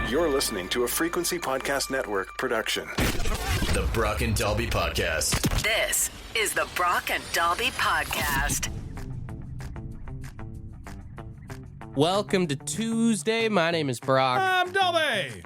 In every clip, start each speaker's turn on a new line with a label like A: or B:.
A: You're listening to a Frequency Podcast Network production.
B: The Brock and Dalby Podcast.
C: This is the Brock and Dalby Podcast.
D: Welcome to Tuesday. My name is Brock.
E: I'm Dalby.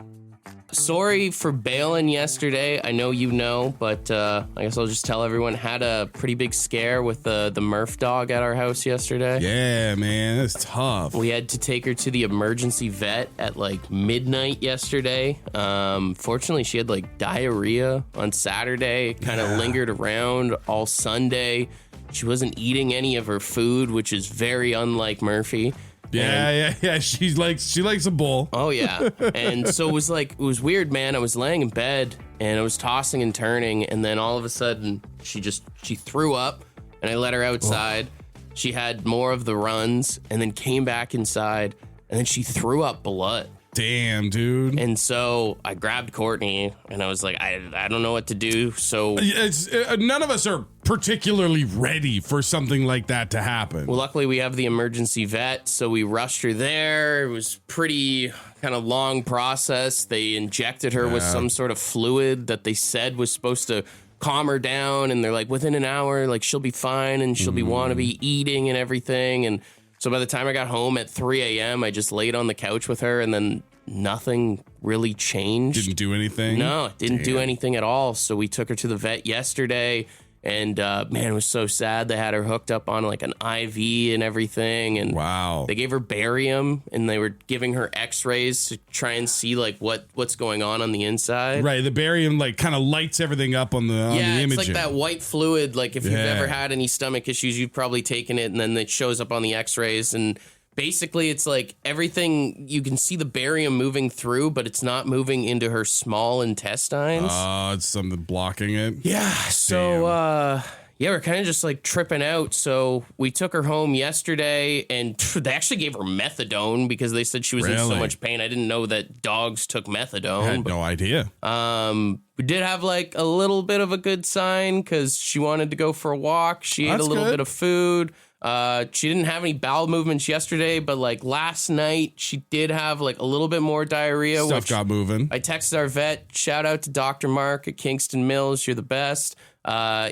D: Sorry for bailing yesterday. I know you know, but I guess I'll just tell everyone. Had a pretty big scare with the Murph dog at our house yesterday.
E: Yeah, man, that's tough.
D: We had to take her to the emergency vet at like midnight yesterday. Fortunately, she had like diarrhea on Saturday. It kind of lingered around all Sunday. She wasn't eating any of her food, which is very unlike Murphy.
E: Yeah. She likes a bowl.
D: Oh yeah. And so it was weird, man. I was laying in bed and I was tossing and turning, and then all of a sudden she threw up, and I let her outside. She had more of the runs and then came back inside, and then she threw up blood.
E: Damn, dude.
D: And so I grabbed Courtney and I was like, I don't know what to do. So
E: None of us are particularly ready for something like that to happen.
D: Well, luckily we have the emergency vet, so we rushed her there. It was pretty kind of long process. They injected her with some sort of fluid that they said was supposed to calm her down, and they're like, within an hour, like, she'll be fine and she'll want to be eating and everything. And so by the time I got home at 3 a.m., I just laid on the couch with her, and then nothing really changed.
E: Didn't do anything?
D: No, it didn't do anything at all. So we took her to the vet yesterday, and man, it was so sad. They had her hooked up on like an IV and everything. And
E: wow.
D: They gave her barium, and they were giving her x-rays to try and see like what's going on the inside.
E: Right, the barium like kind of lights everything up on the imaging.
D: It's like that white fluid. Like if you've ever had any stomach issues, you've probably taken it, and then it shows up on the x-rays. And basically, it's like everything, you can see the barium moving through, but it's not moving into her small intestines.
E: Oh, it's something blocking it.
D: Yeah. So, we're kind of just like tripping out. So we took her home yesterday, and they actually gave her methadone because they said she was in so much pain. I didn't know that dogs took methadone.
E: I had no idea.
D: We did have like a little bit of a good sign because she wanted to go for a walk. She ate a little bit of food. She didn't have any bowel movements yesterday, but like last night she did have like a little bit more diarrhea.
E: Stuff got moving.
D: I texted our vet. Shout out to Dr. Mark at Kingston Mills. You're the best.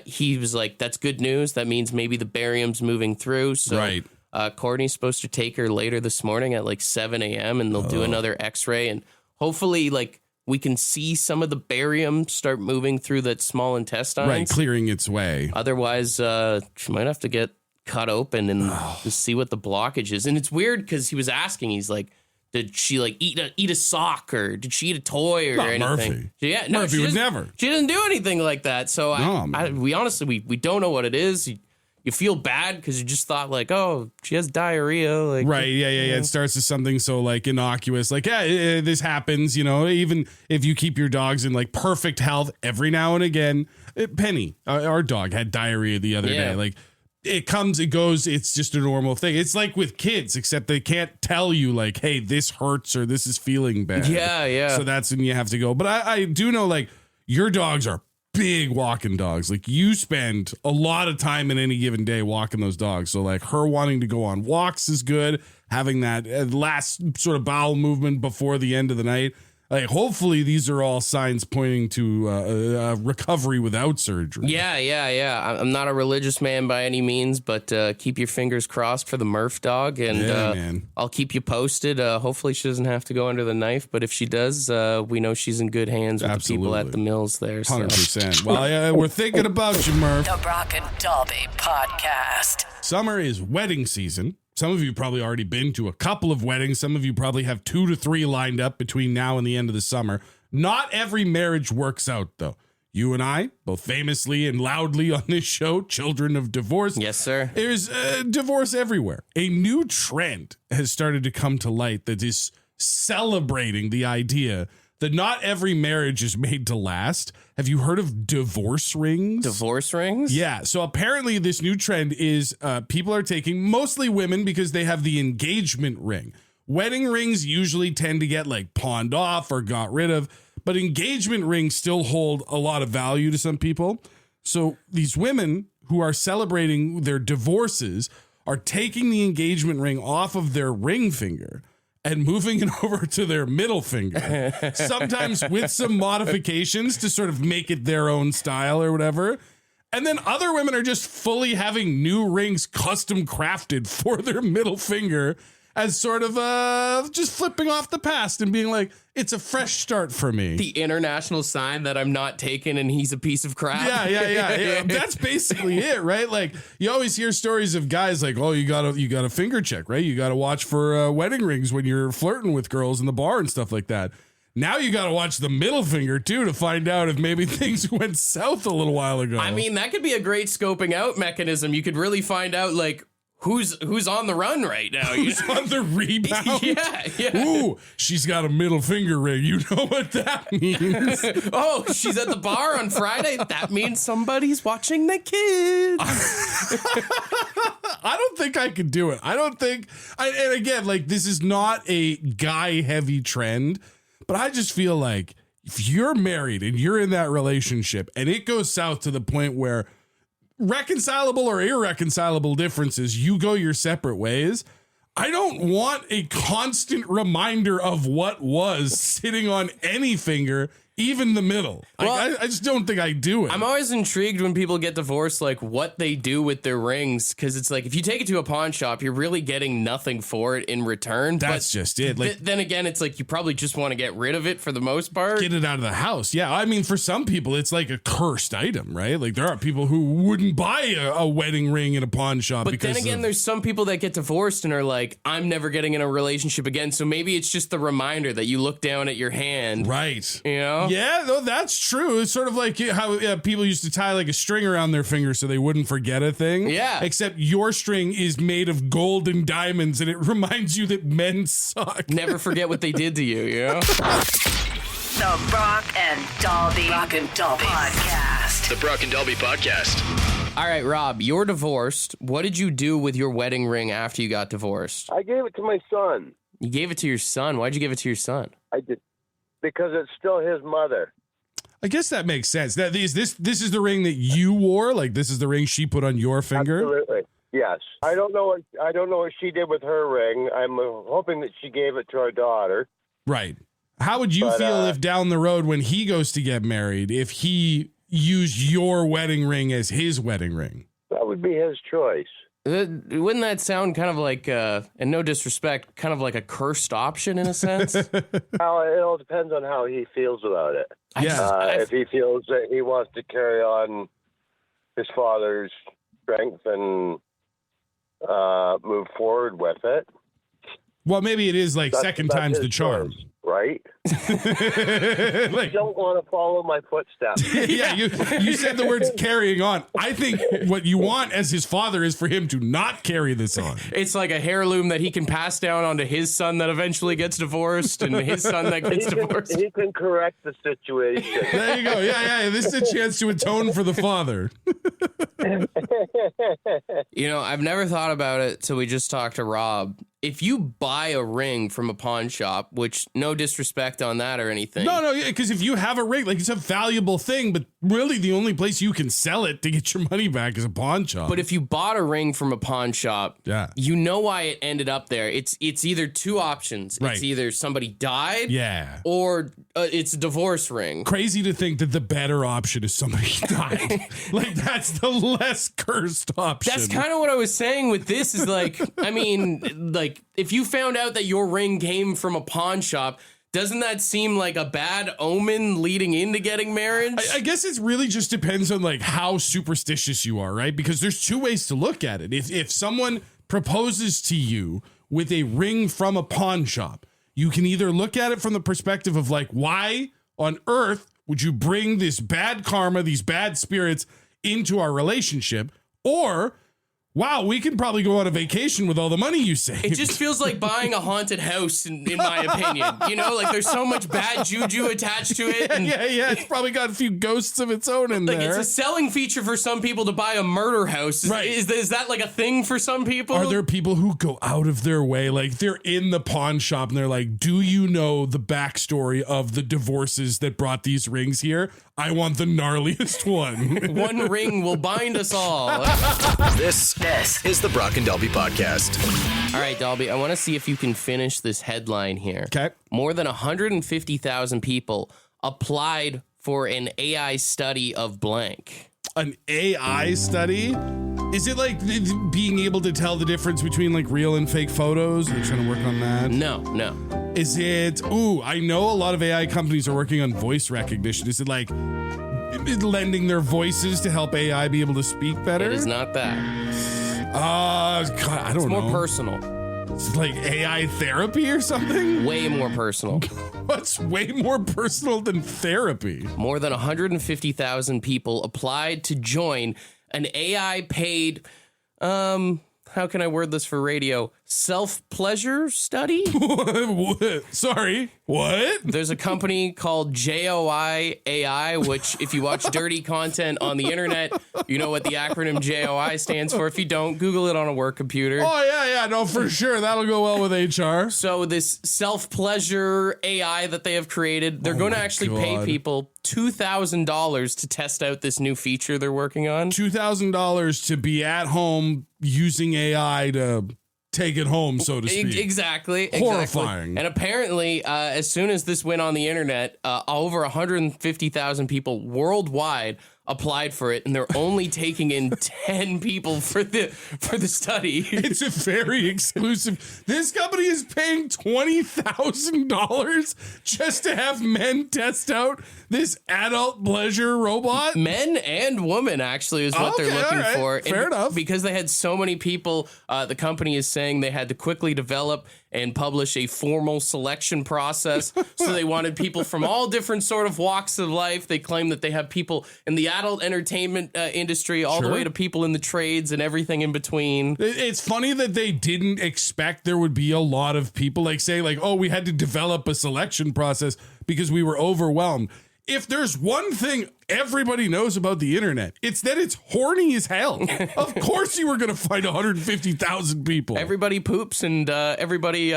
D: He was like, that's good news. That means maybe the barium's moving through. So
E: right.
D: Courtney's supposed to take her later this morning at like 7 a.m. and they'll do another x-ray, and hopefully like we can see some of the barium start moving through that small intestine.
E: Right, clearing its way.
D: Otherwise, she might have to get cut open and just see what the blockage is. And it's weird because he was asking, he's like, did she like eat a sock, or did she eat a toy or
E: Not
D: anything?
E: Murphy.
D: Yeah, no,
E: Murphy would never.
D: She doesn't do anything like that. So we honestly we don't know what it is. You feel bad because you just thought like, oh, she has diarrhea. Like,
E: right. Yeah. It starts as something so like innocuous, like, this happens, even if you keep your dogs in like perfect health every now and again. Penny, our dog, had diarrhea the other day. Like, it comes, it goes, it's just a normal thing. It's like with kids, except they can't tell you like, hey, this hurts or this is feeling bad.
D: Yeah.
E: So that's when you have to go. But I do know like your dogs are big walking dogs. Like you spend a lot of time in any given day walking those dogs. So like her wanting to go on walks is good. Having that last sort of bowel movement before the end of the night. Like, hopefully these are all signs pointing to recovery without surgery.
D: Yeah. I'm not a religious man by any means, but keep your fingers crossed for the Murph dog, and
E: man.
D: I'll keep you posted. Hopefully she doesn't have to go under the knife, but if she does, we know she's in good hands with the people at the mills there. So.
E: 100%. Well, we're thinking about you, Murph.
C: The Brock and Dalby Podcast.
E: Summer is wedding season. Some of you probably already been to a couple of weddings. Some of you probably have 2 to 3 lined up between now and the end of the summer. Not every marriage works out, though. You and I, both famously and loudly on this show, children of divorce.
D: Yes, sir.
E: There's divorce everywhere. A new trend has started to come to light that is celebrating the idea that not every marriage is made to last. Have you heard of divorce rings?
D: Divorce rings?
E: Yeah. So apparently this new trend is people are taking, mostly women, because they have the engagement ring. Wedding rings usually tend to get like pawned off or got rid of, but engagement rings still hold a lot of value to some people. So these women who are celebrating their divorces are taking the engagement ring off of their ring finger and moving it over to their middle finger, sometimes with some modifications to sort of make it their own style or whatever. And then other women are just fully having new rings custom crafted for their middle finger as sort of just flipping off the past and being like, it's a fresh start for me.
D: The international sign that I'm not taken and he's a piece of crap.
E: Yeah. That's basically it, right? Like, you always hear stories of guys like, oh, you got a finger check, right? You got to watch for wedding rings when you're flirting with girls in the bar and stuff like that. Now you got to watch the middle finger too to find out if maybe things went south a little while ago.
D: I mean, that could be a great scoping out mechanism. You could really find out like who's on the run right now.
E: Who's on the rebound?
D: Yeah.
E: Ooh, she's got a middle finger ring. You know what that means.
D: Oh, she's at the bar on Friday. That means somebody's watching the kids.
E: I don't think I could do it. And again, like, this is not a guy heavy trend, but I just feel like if you're married and you're in that relationship and it goes south to the point where reconcilable or irreconcilable differences, you go your separate ways. I don't want a constant reminder of what was sitting on any finger, even the middle. Like, I just don't think I do it.
D: I'm always intrigued when people get divorced, like what they do with their rings, because it's like if you take it to a pawn shop, you're really getting nothing for it in return.
E: That's just it. Like,
D: then again, it's like you probably just want to get rid of it for the most part.
E: Get it out of the house. Yeah, I mean, for some people, it's like a cursed item, right? Like, there are people who wouldn't buy a wedding ring in a pawn shop.
D: But then again, there's some people that get divorced and are like, I'm never getting in a relationship again. So maybe it's just the reminder that you look down at your hand.
E: Right.
D: You know?
E: Yeah, no, that's true. It's sort of like how people used to tie like a string around their finger so they wouldn't forget a thing.
D: Yeah.
E: Except your string is made of gold and diamonds, and it reminds you that men suck.
D: Never forget what they did to you, you know?
C: The Brock and Dalby Podcast.
B: The Brock and Dalby Podcast.
D: All right, Rob, you're divorced. What did you do with your wedding ring after you got divorced?
F: I gave it to my son.
D: You gave it to your son. Why'd you give it to your son?
F: I did because it's still his mother.
E: I guess that makes sense. That this is the ring that you wore. Like, this is the ring she put on your finger.
F: Absolutely, yes. I don't know what she did with her ring. I'm hoping that she gave it to our daughter.
E: Right. How would you feel if down the road when he goes to get married, if he used your wedding ring as his wedding ring?
F: That would be his choice.
D: Wouldn't that sound kind of like, and no disrespect, kind of like a cursed option in a sense?
F: Well, it all depends on how he feels about it.
E: Yeah.
F: If he feels that he wants to carry on his father's strength and move forward with it.
E: Well, maybe it is like second time's the charm.
F: Choice, right?
E: Like,
F: You don't want to follow my footsteps.
E: yeah, you said the words carrying on. I think what you want as his father is for him to not carry this on.
D: It's like a heirloom that he can pass down onto his son that eventually gets divorced and his son that gets divorced.
F: He can correct the situation.
E: There you go. Yeah. This is a chance to atone for the father.
D: You know, I've never thought about it till we just talked to Rob. If you buy a ring from a pawn shop, which no disrespect on that or anything.
E: No, because if you have a ring, like, it's a valuable thing, but really the only place you can sell it to get your money back is a pawn shop.
D: But if you bought a ring from a pawn shop, you know why it ended up there. It's either two options.
E: Right.
D: It's either somebody died,
E: or
D: it's a divorce ring.
E: Crazy to think that the better option is somebody died. Like, that's the less cursed option.
D: That's kind of what I was saying with this is like, I mean, like, if you found out that your ring came from a pawn shop, doesn't that seem like a bad omen leading into getting married?
E: I guess it really just depends on like how superstitious you are, right? Because there's two ways to look at it. If someone proposes to you with a ring from a pawn shop, you can either look at it from the perspective of like, why on earth would you bring this bad karma, these bad spirits into our relationship? Or, wow, we can probably go on a vacation with all the money you saved.
D: It just feels like buying a haunted house, in my opinion. You know, like there's so much bad juju attached to it. And
E: yeah, it's probably got a few ghosts of its own in
D: like
E: there.
D: It's a selling feature for some people to buy a murder house.
E: Right.
D: Is that like a thing for some people?
E: Are there people who go out of their way, like they're in the pawn shop and they're like, do you know the backstory of the divorces that brought these rings here? I want the gnarliest one.
D: One ring will bind us all.
B: This
C: This
B: is the Brock and Dalby Podcast.
D: All right, Dalby, I want to see if you can finish this headline here.
E: Okay.
D: More than 150,000 people applied for an AI study of blank.
E: An AI study? Is it like being able to tell the difference between like real and fake photos? They're trying to work on that.
D: No.
E: Is it, I know a lot of AI companies are working on voice recognition. Is it like lending their voices to help AI be able to speak better?
D: It is not that.
E: God, I don't know.
D: It's more personal.
E: It's like AI therapy or something?
D: Way more personal.
E: What's way more personal than therapy?
D: More than 150,000 people applied to join an AI paid, how can I word this for radio? Self-pleasure study?
E: Sorry, what?
D: There's a company called JOI AI, which if you watch dirty content on the internet, you know what the acronym JOI stands for. If you don't, Google it on a work computer.
E: Oh, yeah, no, for sure. That'll go well with HR.
D: So this self-pleasure AI that they have created, they're going to actually pay people $2,000 to test out this new feature they're working on.
E: $2,000 to be at home using AI to take it home, so to speak.
D: Exactly.
E: Horrifying.
D: And apparently, as soon as this went on the internet, over 150,000 people worldwide applied for it, and they're only taking in 10 people for the study.
E: It's a very exclusive. This company is paying $20,000 just to have men test out this adult pleasure robot.
D: Men and women, actually, is what they're looking for.
E: Fair enough.
D: Because they had so many people, the company is saying they had to quickly develop and publish a formal selection process. So they wanted people from all different sort of walks of life. They claim that they have people in the adult entertainment industry, all the way to people in the trades and everything in between.
E: It's funny that they didn't expect there would be a lot of people we had to develop a selection process because we were overwhelmed. If there's one thing everybody knows about the internet, it's that it's horny as hell. Of course you were going to find 150,000 people.
D: Everybody poops and everybody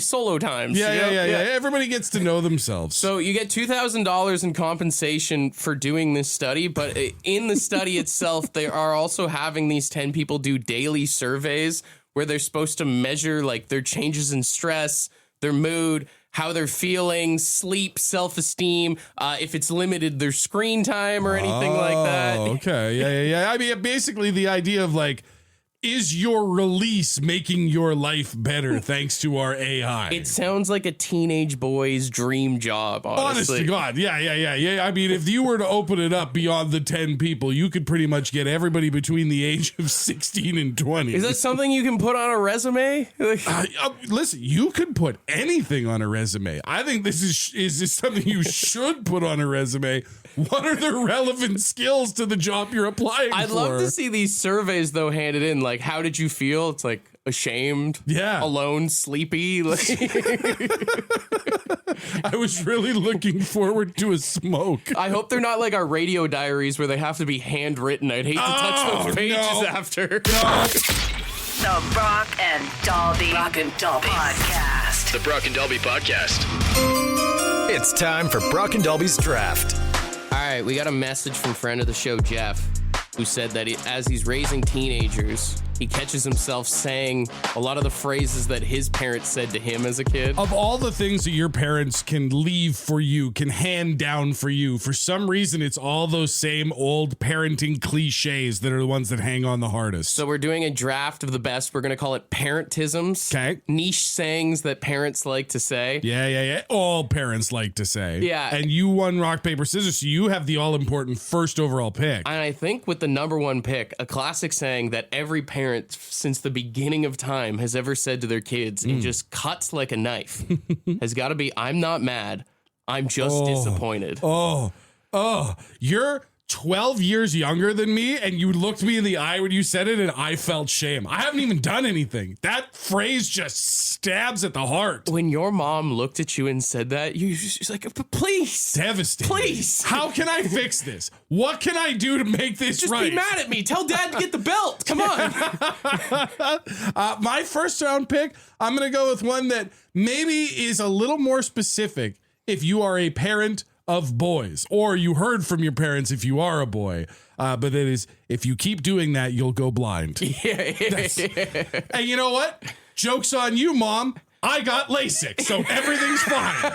D: solo times.
E: Yeah. Everybody gets to know themselves.
D: So you get $2,000 in compensation for doing this study, but in the study itself, they are also having these 10 people do daily surveys where they're supposed to measure like their changes in stress, their mood, how they're feeling, sleep, self-esteem, if it's limited their screen time or anything like that.
E: Okay, yeah. I mean, basically the idea of like, is your release making your life better thanks to our AI?
D: It sounds like a teenage boy's dream job, honestly.
E: Honest to God, yeah. I mean, if you were to open it up beyond the 10 people, you could pretty much get everybody between the age of 16 and 20.
D: Is that something you can put on a resume?
E: Listen, you could put anything on a resume. I think this is something you should put on a resume. What are the relevant skills to the job you're applying for?
D: I'd love to see these surveys, though, handed in. Like, how did you feel? It's like ashamed, alone, sleepy.
E: I was really looking forward to a smoke.
D: I hope they're not like our radio diaries where they have to be handwritten. I'd hate to touch those pages after.
C: The Brock and Dalby Podcast.
B: The Brock and Dalby Podcast. It's time for Brock and Dalby's draft.
D: All right, we got a message from friend of the show, Jeff, who said that as he's raising teenagers, he catches himself saying a lot of the phrases that his parents said to him as a kid.
E: Of all the things that your parents can leave for you, can hand down for you, for some reason, it's all those same old parenting cliches that are the ones that hang on the hardest.
D: So we're doing a draft of the best. We're going to call it parentisms.
E: Okay.
D: Niche sayings that parents like to say.
E: Yeah. All parents like to say.
D: Yeah.
E: And you won rock, paper, scissors, so you have the all-important first overall pick.
D: And I think with the number one pick, a classic saying that every parent since the beginning of time has ever said to their kids and just cuts like a knife has got to be, I'm not mad, I'm just disappointed.
E: You're 12 years younger than me, and you looked me in the eye when you said it, and I felt shame. I haven't even done anything. That phrase just stabs at the heart.
D: When your mom looked at you and said that, she's like, please.
E: Devastating.
D: Please.
E: How can I fix this? What can I do to make this
D: just
E: right?
D: Just be mad at me. Tell Dad to get the belt. Come on.
E: My first round pick, I'm going to go with one that maybe is a little more specific if you are a parent of boys, or you heard from your parents if you are a boy. But it is, if you keep doing that, you'll go blind. And you know what? Joke's on you, Mom. I got LASIK, so everything's fine.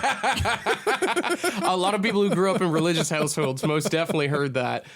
D: A lot of people who grew up in religious households most definitely heard that.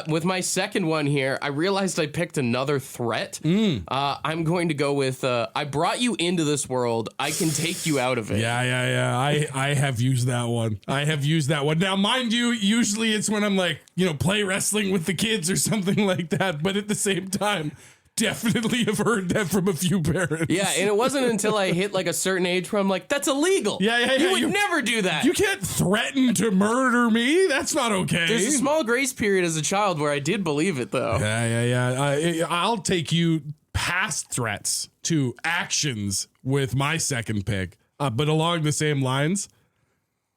D: With my second one here, I realized I picked another threat. I'm going to go with, I brought you into this world. I can take you out of it.
E: Yeah. I have used that one. Now, mind you, usually it's when I'm like, play wrestling with the kids or something like that. But at the same time, definitely have heard that from a few parents.
D: Yeah, and it wasn't until I hit like a certain age where I'm like, that's illegal.
E: Yeah.
D: You would never do that.
E: You can't threaten to murder me. That's not okay.
D: There's a small grace period as a child where I did believe it, though.
E: Yeah. I'll take you past threats to actions with my second pick, but along the same lines.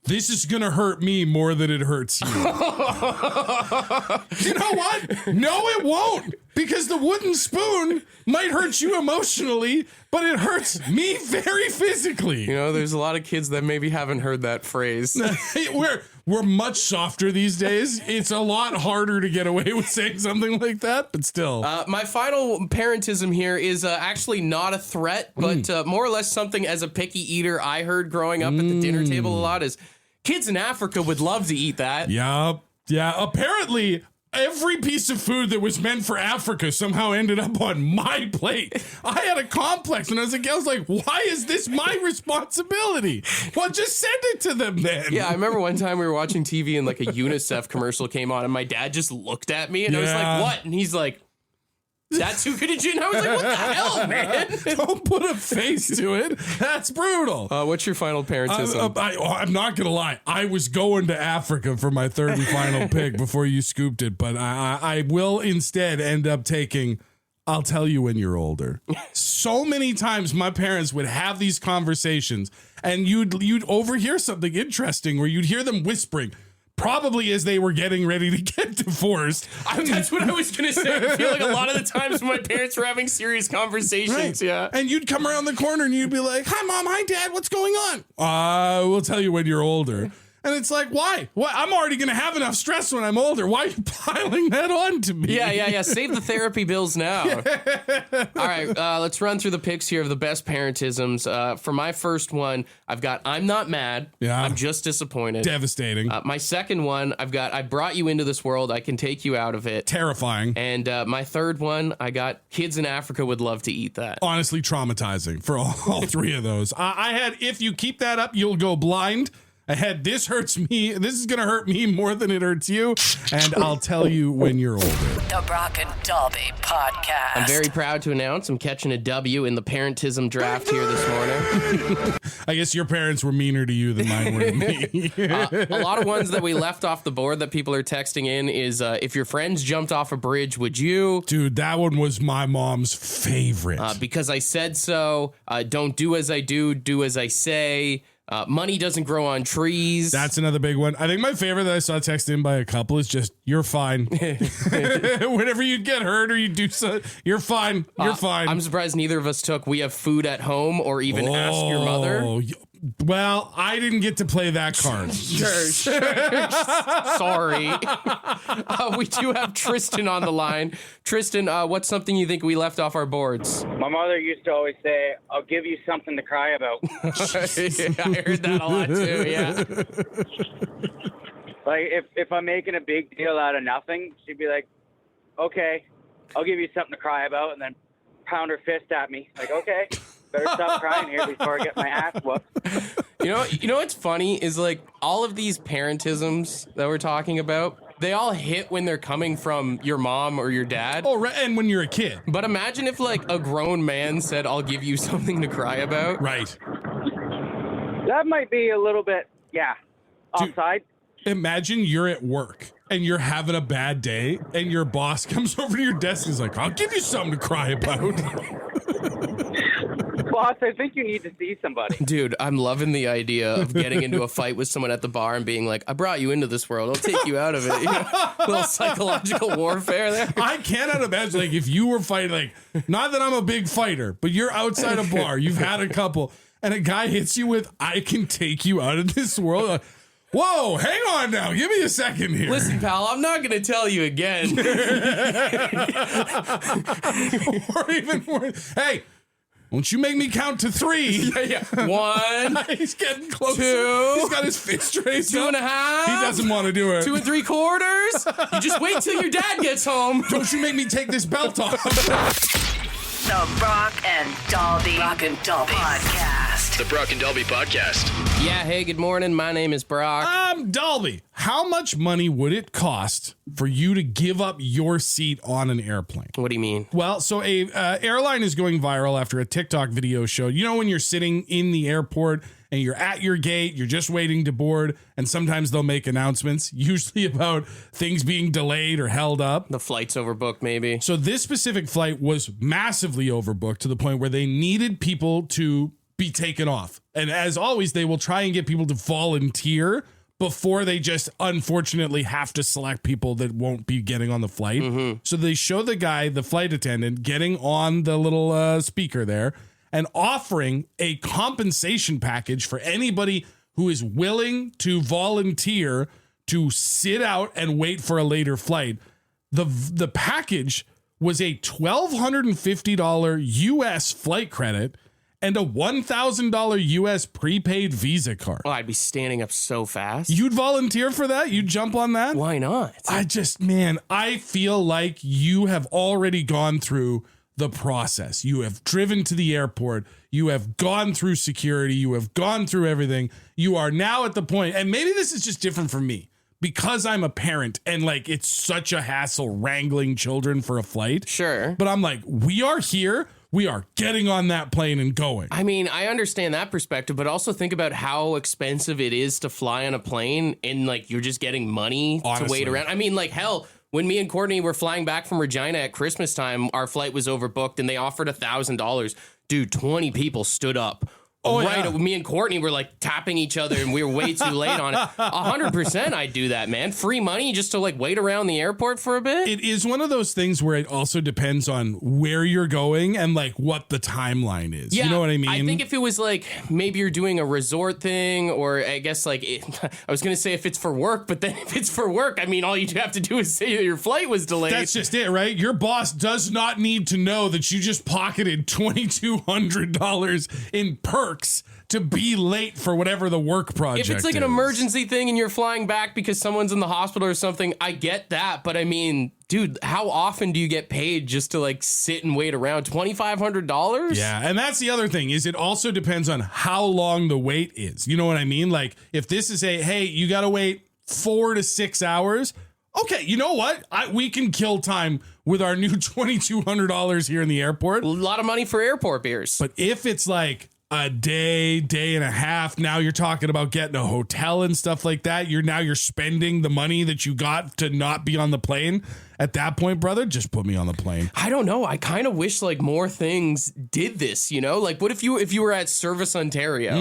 E: This is going to hurt me more than it hurts you. You know what? No, it won't. Because the wooden spoon might hurt you emotionally, but it hurts me very physically.
D: There's a lot of kids that maybe haven't heard that phrase.
E: We're much softer these days. It's a lot harder to get away with saying something like that, but still.
D: My final parentism here is actually not a threat, but more or less something as a picky eater I heard growing up at the dinner table a lot is kids in Africa would love to eat that.
E: Yeah. Apparently, every piece of food that was meant for Africa somehow ended up on my plate. I had a complex when I was a kid. I was like, why is this my responsibility? Well, just send it to them then.
D: Yeah, I remember one time we were watching TV and like a UNICEF commercial came on and my dad just looked at me and I was like, what? And he's like, that's who could have done. I was like, what the hell, man?
E: Don't put a face to it. That's brutal.
D: What's your final parentism?
E: I'm not going to lie. I was going to Africa for my third and final pick before you scooped it, but I will instead end up taking, I'll tell you when you're older. So many times my parents would have these conversations and you'd overhear something interesting where you'd hear them whispering, probably as they were getting ready to get divorced.
D: That's what I was going to say. I feel like a lot of the times when my parents were having serious conversations,
E: right.
D: Yeah.
E: And you'd come around the corner and you'd be like, hi, Mom, hi, Dad, what's going on? We'll tell you when you're older. And it's like, why? What? I'm already going to have enough stress when I'm older. Why are you piling that on to me?
D: Yeah. Save the therapy bills now. All right, let's run through the picks here of the best parentisms. For my first one, I've got I'm not mad.
E: Yeah.
D: I'm just disappointed.
E: Devastating.
D: My second one, I've got I brought you into this world. I can take you out of it.
E: Terrifying.
D: And my third one, I got kids in Africa would love to eat that.
E: Honestly, traumatizing for all three of those. I had, if you keep that up, you'll go blind. I had this hurts me. This is going to hurt me more than it hurts you. And I'll tell you when you're older.
C: The Brock and Dalby Podcast.
D: I'm very proud to announce I'm catching a W in the parentism draft here this morning.
E: I guess your parents were meaner to you than mine were to me.
D: A lot of ones that we left off the board that people are texting in is if your friends jumped off a bridge, would you?
E: Dude, that one was my mom's favorite.
D: Because I said so. Don't do as I do, do as I say. Money doesn't grow on trees.
E: That's another big one. I think my favorite that I saw texted in by a couple is just, you're fine. Whenever you get hurt or you do so, you're fine. You're fine.
D: I'm surprised neither of us took we have food at home or even ask your mother.
E: Well, I didn't get to play that card.
D: Sure. Sorry. We do have Tristan on the line. Tristan, what's something you think we left off our boards?
G: My mother used to always say, I'll give you something to cry about.
D: Yeah, I heard that a lot too, yeah.
G: Like, if I'm making a big deal out of nothing, she'd be like, okay, I'll give you something to cry about, and then pound her fist at me. Like, okay, better stop crying here before I get my ass whooped.
D: You know what's funny is like all of these parentisms that we're talking about, they all hit when they're coming from your mom or your dad.
E: Oh, right. And when you're a kid.
D: But imagine if like a grown man said, I'll give you something to cry about.
E: Right.
G: That might be a little bit, offside.
E: Imagine you're at work and you're having a bad day and your boss comes over to your desk and is like, I'll give you something to cry about.
G: Boss, I think you need to see somebody.
D: Dude, I'm loving the idea of getting into a fight with someone at the bar and being like, I brought you into this world. I'll take you out of it. You know, a little psychological warfare there.
E: I cannot imagine, like, if you were fighting, like, not that I'm a big fighter, but you're outside a bar, you've had a couple, and a guy hits you with, I can take you out of this world. Like, Whoa, hang on now. Give me a second here.
D: Listen, pal, I'm not going to tell you again.
E: Or even more. Hey, won't you make me count to 3?
D: Yeah. 1.
E: He's getting closer.
D: 2.
E: He's got his fist raised
D: 2
E: up.
D: and a half.
E: He doesn't want to do it.
D: 2 3/4. You just wait till your dad gets home.
E: Don't you make me take this belt off.
C: The Brock and Dalby Podcast.
B: The Brock and Dalby Podcast.
D: Yeah, hey, good morning. My name is Brock.
E: I'm Dalby. How much money would it cost for you to give up your seat on an airplane?
D: What do you mean?
E: Well, so a airline is going viral after a TikTok video showed, you know, when you're sitting in the airport and you're at your gate, you're just waiting to board, and sometimes they'll make announcements, usually about things being delayed or held up.
D: The flight's overbooked, maybe.
E: So this specific flight was massively overbooked to the point where they needed people to be taken off. And as always, they will try and get people to volunteer before they just unfortunately have to select people that won't be getting on the flight. Mm-hmm. So they show the guy, the flight attendant, getting on the little speaker there and offering a compensation package for anybody who is willing to volunteer to sit out and wait for a later flight. The package was a $1,250 US flight credit and a $1,000 US prepaid Visa card.
D: Oh, I'd be standing up so fast.
E: You'd volunteer for that? You'd jump on that?
D: Why not?
E: I feel like you have already gone through the process. You have driven to the airport. You have gone through security. You have gone through everything. You are now at the point, and maybe this is just different for me because I'm a parent and like it's such a hassle wrangling children for a flight.
D: Sure.
E: But I'm like, we are here. We are getting on that plane and going.
D: I mean, I understand that perspective, but also think about how expensive it is to fly on a plane and like you're just getting money to wait around. I mean, like hell, when me and Courtney were flying back from Regina at Christmas time, our flight was overbooked and they offered $1,000. Dude, 20 people stood up.
E: Oh,
D: right.
E: yeah.
D: Me and Courtney were like tapping each other and we were way too late on it. 100% I'd do that, man. Free money just to like wait around the airport for a bit.
E: It is one of those things where it also depends on where you're going and like what the timeline is.
D: Yeah,
E: you know what I mean?
D: I think if it was like maybe you're doing a resort thing, or I guess like I was going to say if it's for work, but then if it's for work, I mean, all you have to do is say that your flight was delayed.
E: That's just it, right? Your boss does not need to know that you just pocketed $2,200 in perks to be late for whatever the work project is.
D: If it's like an emergency thing and you're flying back because someone's in the hospital or something, I get that. But I mean, dude, how often do you get paid just to like sit and wait around? $2,500?
E: Yeah, and that's the other thing is it also depends on how long the wait is. You know what I mean? Like if this is hey, you got to wait 4 to 6 hours. Okay, you know what? We can kill time with our new $2,200 here in the airport.
D: A lot of money for airport beers.
E: But if it's like a day and a half, now you're talking about getting a hotel and stuff like that. You're spending the money that you got to not be on the plane. At that point, brother, just put me on the plane.
D: I don't know. I kind of wish like more things did this, you know? Like what if you were at Service Ontario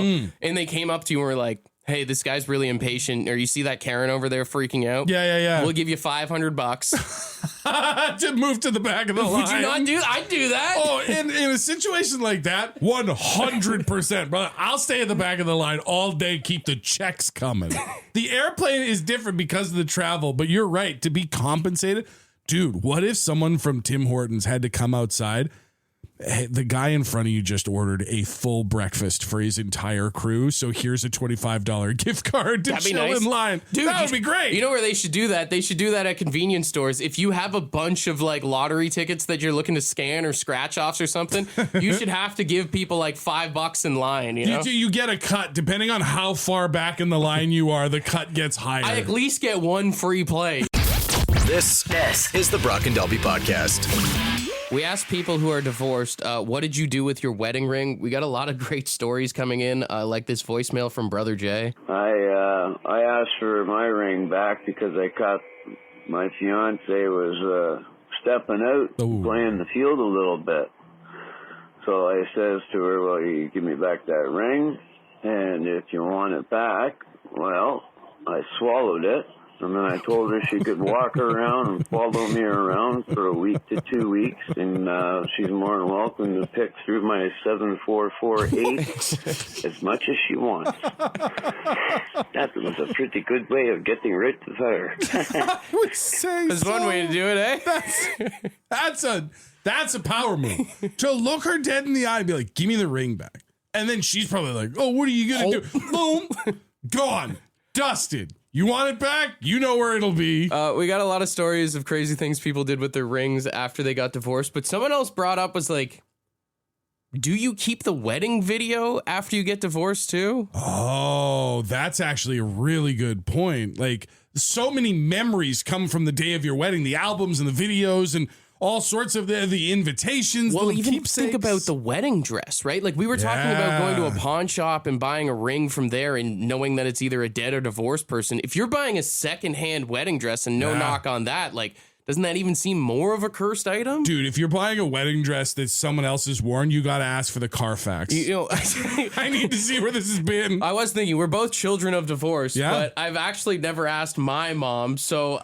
D: and they came up to you and were like, hey, this guy's really impatient, or you see that Karen over there freaking out?
E: Yeah.
D: We'll give you $500
E: to move to the back of the line.
D: Would you not do that? I'd do that.
E: Oh, in a situation like that, 100%, brother. I'll stay at the back of the line all day, keep the checks coming. The airplane is different because of the travel, but you're right. To be compensated, dude, what if someone from Tim Hortons had to come outside? Hey, the guy in front of you just ordered a full breakfast for his entire crew, so here's a $25 gift card to chill in line.
D: Dude,
E: that would be great.
D: You know where they should do that? They should do that at convenience stores. If you have a bunch of like lottery tickets that you're looking to scan or scratch offs or something, you should have to give people like $5 in line. You know,
E: you get a cut depending on how far back in the line you are. The cut gets higher.
D: I at least get one free play.
B: This is the Brock and Dalby Podcast.
D: We asked people who are divorced, what did you do with your wedding ring? We got a lot of great stories coming in, like this voicemail from Brother Jay.
H: I asked for my ring back because I caught my fiance was stepping out, playing the field a little bit. So I says to her, well, you give me back that ring, and if you want it back, well, I swallowed it, And then I told her she could walk around and follow me around for a week to 2 weeks, and she's more than welcome to pick through my 7448 as much as she wants. That was a pretty good way of getting rid of her.
E: I would say
D: There's one way to do it, eh?
E: That's a power move. To look her dead in the eye and be like, give me the ring back. And then she's probably like, oh, what are you going to do? Boom. Gone. Dusted. You want it back? You know where it'll be.
D: We got a lot of stories of crazy things people did with their rings after they got divorced, but someone else brought up was like, do you keep the wedding video after you get divorced too?
E: Oh, that's actually a really good point. Like, so many memories come from the day of your wedding, the albums and the videos and all sorts of the invitations.
D: Well, even
E: keepsakes.
D: think about the wedding dress, right? Like we were talking about going to a pawn shop and buying a ring from there and knowing that it's either a dead or divorced person. If you're buying a secondhand wedding dress and no knock on that, like, doesn't that even seem more of a cursed item?
E: Dude, if you're buying a wedding dress that someone else has worn, you got to ask for the Carfax.
D: You know,
E: I need to see where this has been.
D: I was thinking, we're both children of divorce,
E: Yeah.
D: but I've actually never asked my mom, so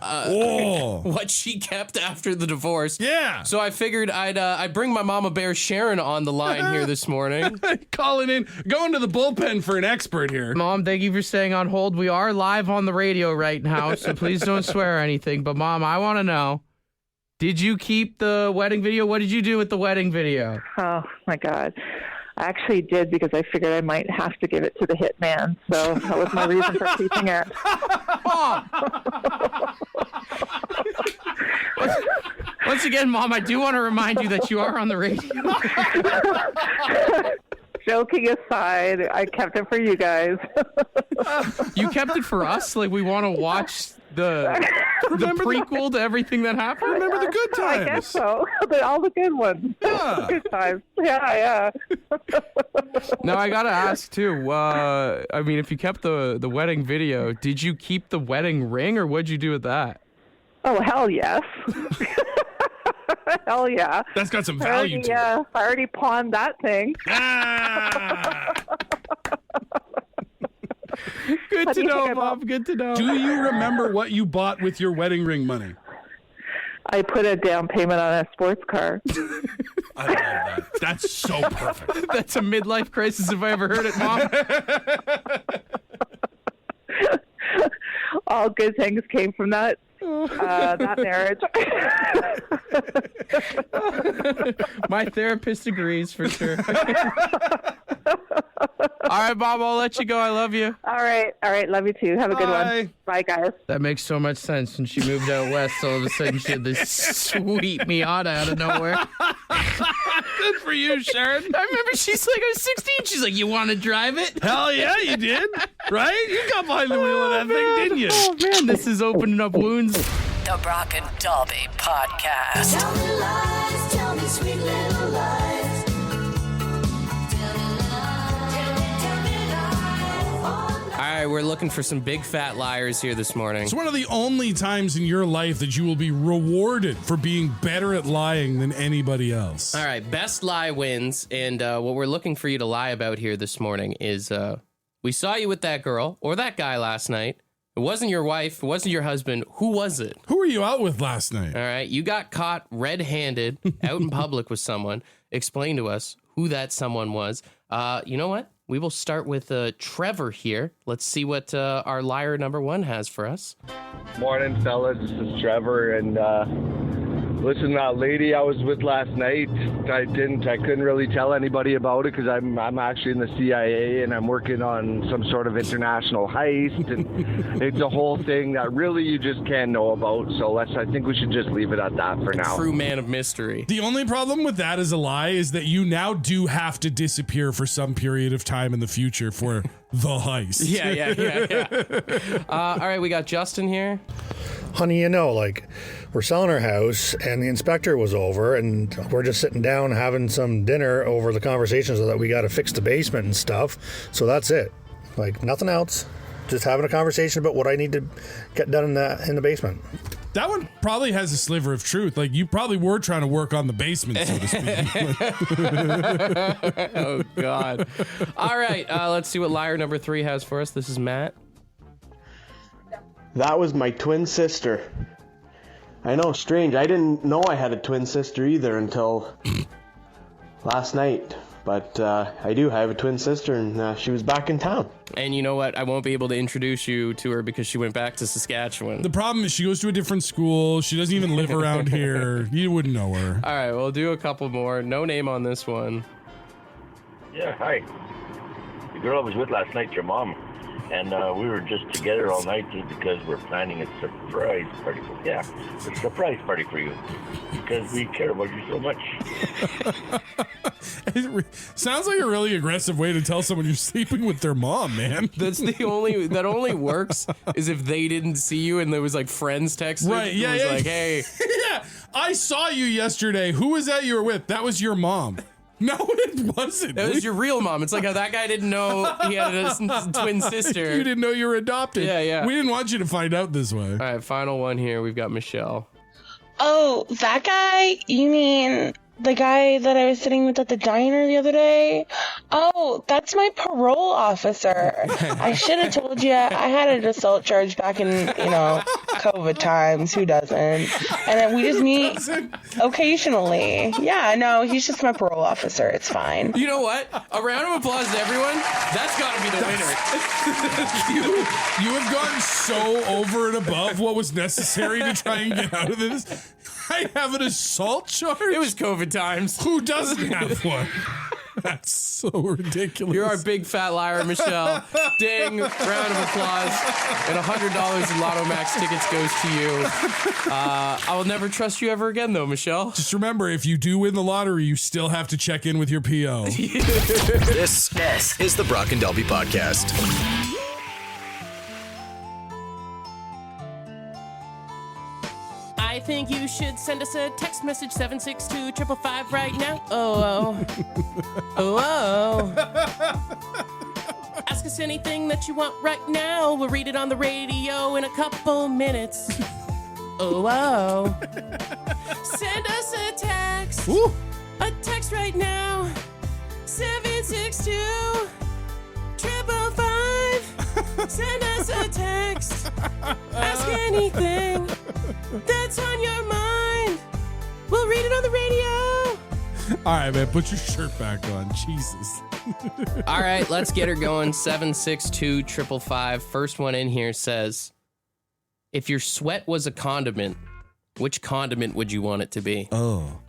D: what she kept after the divorce.
E: Yeah.
D: So I figured I'd bring my mama bear Sharon on the line here this morning.
E: Calling in, going to the bullpen for an expert here.
I: Mom, thank you for staying on hold. We are live on the radio right now, so please don't swear or anything. But Mom, I want to know, did you keep the wedding video? What did you do with the wedding video?
J: Oh, my God. I actually did because I figured I might have to give it to the hitman. So that was my reason for keeping it.
I: Once again, Mom, I do want to remind you that you are on the radio.
J: Joking aside, I kept it for you guys.
I: You kept it for us? Like, we want to watch the prequel to everything that happened?
E: Remember the good times.
J: I guess so. All the good ones.
E: Yeah.
J: Good times. Yeah.
I: Now, I got to ask, too. I mean, if you kept the wedding video, did you keep the wedding ring, or what'd you do with that?
J: Oh, hell yes. Hell yeah.
E: That's got some value to it.
J: I already pawned that thing.
I: Good to know, Mom. Good to know.
E: Do you remember what you bought with your wedding ring money?
J: I put a down payment on a sports car.
E: I love that. That's so perfect.
I: That's a midlife crisis if I ever heard it, Mom.
J: All good things came from that marriage.
I: My therapist agrees for sure. All right, Bob, I'll let you go. I love you.
J: All right. Love you too. Have a good one. Bye, guys.
I: That makes so much sense. When she moved out west, all of a sudden she had this sweet Miata out of nowhere.
E: Good for you, Sharon.
I: I remember she's like, I was 16. She's like, you want to drive it?
E: Hell yeah, you did. Right? You got behind the wheel of that thing, didn't you?
I: Oh, man, this is opening up wounds.
C: The Brock and Dalby Podcast.
K: Tell me lies, tell me sweet little lies.
D: All right, we're looking for some big fat liars here this morning.
E: It's one of the only times in your life that you will be rewarded for being better at lying than anybody else.
D: All right, best lie wins. And what we're looking for you to lie about here this morning is we saw you with that girl or that guy last night. It wasn't your wife. It wasn't your husband. Who was it?
E: Who were you out with last night?
D: All right, you got caught red-handed out in public with someone. Explain to us who that someone was. You know what? We will start with Trevor here. Let's see what our liar number one has for us.
F: Morning, fellas. This is Trevor, and listen, that lady I was with last night, I couldn't really tell anybody about it because I'm actually in the CIA and I'm working on some sort of international heist, and it's a whole thing that really you just can't know about. So I think we should just leave it at that for now.
D: True man of mystery.
E: The only problem with that as a lie is that you now do have to disappear for some period of time in the future for the heist.
D: Yeah. All right, we got Justin here.
L: Honey, you know, like, we're selling our house and the inspector was over and we're just sitting down having some dinner over the conversation so that we got to fix the basement and stuff. So that's it. Like, nothing else. Just having a conversation about what I need to get done in the basement.
E: That one probably has a sliver of truth. Like, you probably were trying to work on the basement, so to speak.
D: Oh, God. All right, let's see what liar number three has for us. This is Matt.
M: That was my twin sister. I know, strange. I didn't know I had a twin sister either until last night. But I do. I have a twin sister, and she was back in town.
D: And you know what? I won't be able to introduce you to her because she went back to Saskatchewan.
E: The problem is she goes to a different school. She doesn't even live around here. You wouldn't know her.
D: All right, we'll do a couple more. No name on this one.
N: Yeah, hi. The girl I was with last night, your mom, and we were just together all night just because we're planning a surprise party. Yeah, a surprise party for you because we care about you so much.
E: Sounds like a really aggressive way to tell someone you're sleeping with their mom, man.
D: That only works is if they didn't see you and there was like friends texting.
E: Right? Yeah.
D: It was like, hey,
E: yeah, I saw you yesterday. Who was that you were with? That was your mom. No, it wasn't.
D: That was your real mom. It's like how that guy didn't know he had a twin sister.
E: You didn't know you were adopted.
D: Yeah.
E: We didn't want you to find out this way.
D: All right, final one here. We've got Michelle.
O: Oh, that guy? You mean the guy that I was sitting with at the diner the other day? Oh, that's my parole officer. I should have told you. I had an assault charge back in, COVID times. Who doesn't? And then we just meet occasionally. Yeah, no, he's just my parole officer. It's fine.
D: You know what? A round of applause to everyone. That's got to be the winner.
E: You have gone so over and above what was necessary to try and get out of this. I have an assault charge?
D: It was COVID times.
E: Who doesn't have one? That's so ridiculous.
D: You're our big fat liar, Michelle. Ding. Round of applause. And $100 in Lotto Max tickets goes to you. I will never trust you ever again, though, Michelle.
E: Just remember, if you do win the lottery, you still have to check in with your PO.
B: This is the Brock and Dalby Podcast.
D: I think you should send us a text message 762-555 right now. Oh. Ask us anything that you want right now. We'll read it on the radio in a couple minutes. Oh. Send us a text.
E: Ooh.
D: A text right now. 762-555. Send us a text. Ask anything that's on your mind. We'll read it on the radio.
E: All right, man, put your shirt back on. Jesus.
D: All right, let's get her going. 762-555. First one in here says, if your sweat was a condiment, which condiment would you want it to be?
E: Oh.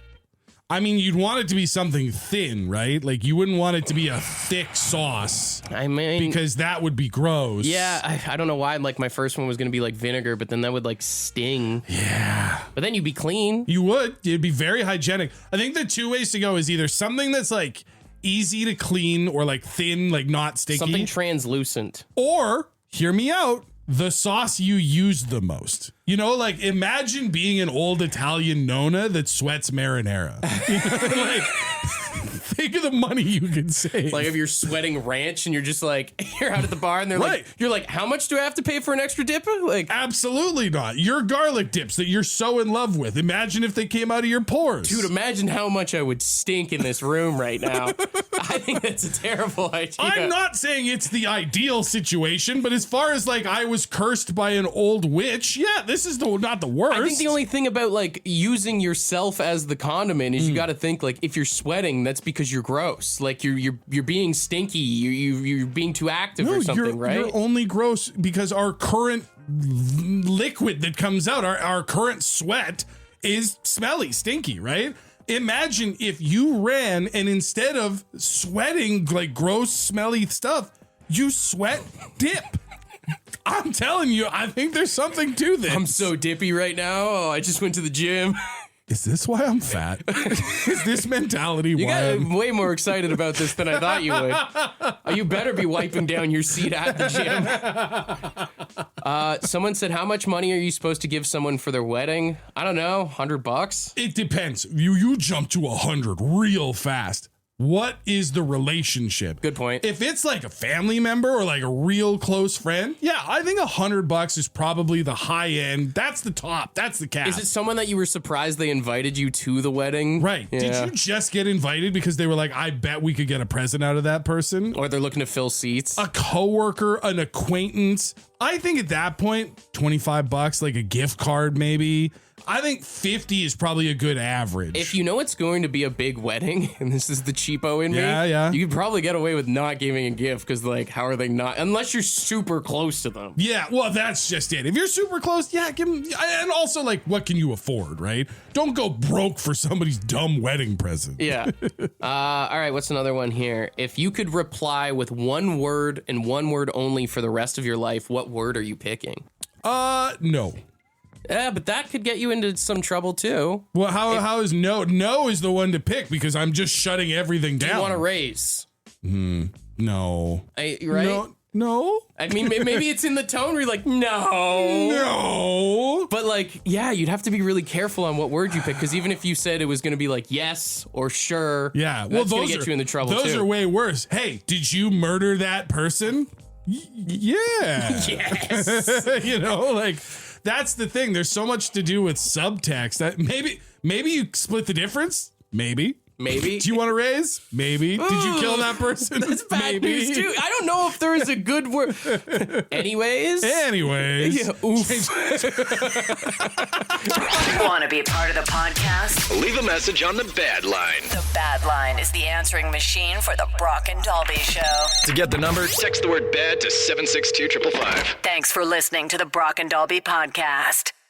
E: I mean, you'd want it to be something thin, right? Like, you wouldn't want it to be a thick sauce.
D: I mean,
E: because that would be gross.
D: Yeah, I don't know why. Like, my first one was going to be like vinegar, but then that would like sting.
E: Yeah.
D: But then you'd be clean.
E: You would. It'd be very hygienic. I think the two ways to go is either something that's like easy to clean or like thin, like not sticky.
D: Something translucent.
E: Or, hear me out, the sauce you use the most. You know, like imagine being an old Italian Nonna that sweats marinara. Like, think of the money you can save.
D: Like if you're sweating ranch and you're just like, you're out at the bar and they're like, you're like, how much do I have to pay for an extra dip? Like,
E: absolutely not. Your garlic dips that you're so in love with. Imagine if they came out of your pores.
D: Dude, imagine how much I would stink in this room right now. I think that's a terrible idea.
E: I'm not saying it's the ideal situation, but as far as like I was cursed by an old witch, yeah, this is not the worst.
D: I think the only thing about like using yourself as the condiment is you got to think like if you're sweating, that's because you're gross. Like you're being stinky. You're being too active or something, right?
E: You're only gross because our current liquid that comes out, our current sweat is smelly, stinky, right? Imagine if you ran and instead of sweating like gross, smelly stuff, you sweat dip. I'm telling you, I think there's something to this.
D: I'm so dippy right now. Oh, I just went to the gym.
E: Is this why I'm fat? Is this mentality
D: you
E: why
D: got
E: I'm
D: way more excited about this than I thought you would. You better be wiping down your seat at the gym. Someone said, how much money are you supposed to give someone for their wedding? I don't know, $100?
E: It depends. You jump to 100 real fast. what is the relationship?
D: Good point.
E: If it's like a family member or like a real close friend, yeah, I think $100 is probably the high end. That's the top. That's the cap.
D: Is it someone that you were surprised they invited you to the wedding?
E: Right.
D: Yeah.
E: Did you just get invited because they were like, I bet we could get a present out of that person?
D: Or they're looking to fill seats?
E: A coworker, an acquaintance. I think at that point, $25, like a gift card maybe. I think 50 is probably a good average.
D: If you know it's going to be a big wedding, and this is the cheapo in me,
E: yeah,
D: you could probably get away with not giving a gift because, like, how are they not? Unless you're super close to them.
E: Yeah, well, that's just it. If you're super close, yeah, give them. And also, like, what can you afford, right? Don't go broke for somebody's dumb wedding present.
D: Yeah. All right, what's another one here? If you could reply with one word and one word only for the rest of your life, what word are you picking?
E: No.
D: Yeah, but that could get you into some trouble too.
E: Well, how is no? No is the one to pick because I'm just shutting everything down.
D: Do you want to raise?
E: No.
D: Right?
E: No.
D: I mean, maybe it's in the tone where you're like, no.
E: No.
D: But like, yeah, you'd have to be really careful on what word you pick because even if you said it was going to be like yes or sure,
E: yeah,
D: well, that's going to get you into trouble
E: those
D: too.
E: are way worse. Hey, did you murder that person? Yeah.
D: Yes.
E: You know, like that's the thing. There's so much to do with subtext that maybe you split the difference. Maybe. Do you want to raise? Maybe. Did you kill that person?
D: That's bad news too. I don't know if there is a good word. Anyways.
E: Yeah,
C: oof. Want to be a part of the podcast?
B: Leave a message on the Bad Line.
C: The Bad Line is the answering machine for the Brock and Dalby Show.
B: To get the number, text the word BAD to 762-555.
C: Thanks for listening to the Brock and Dalby podcast.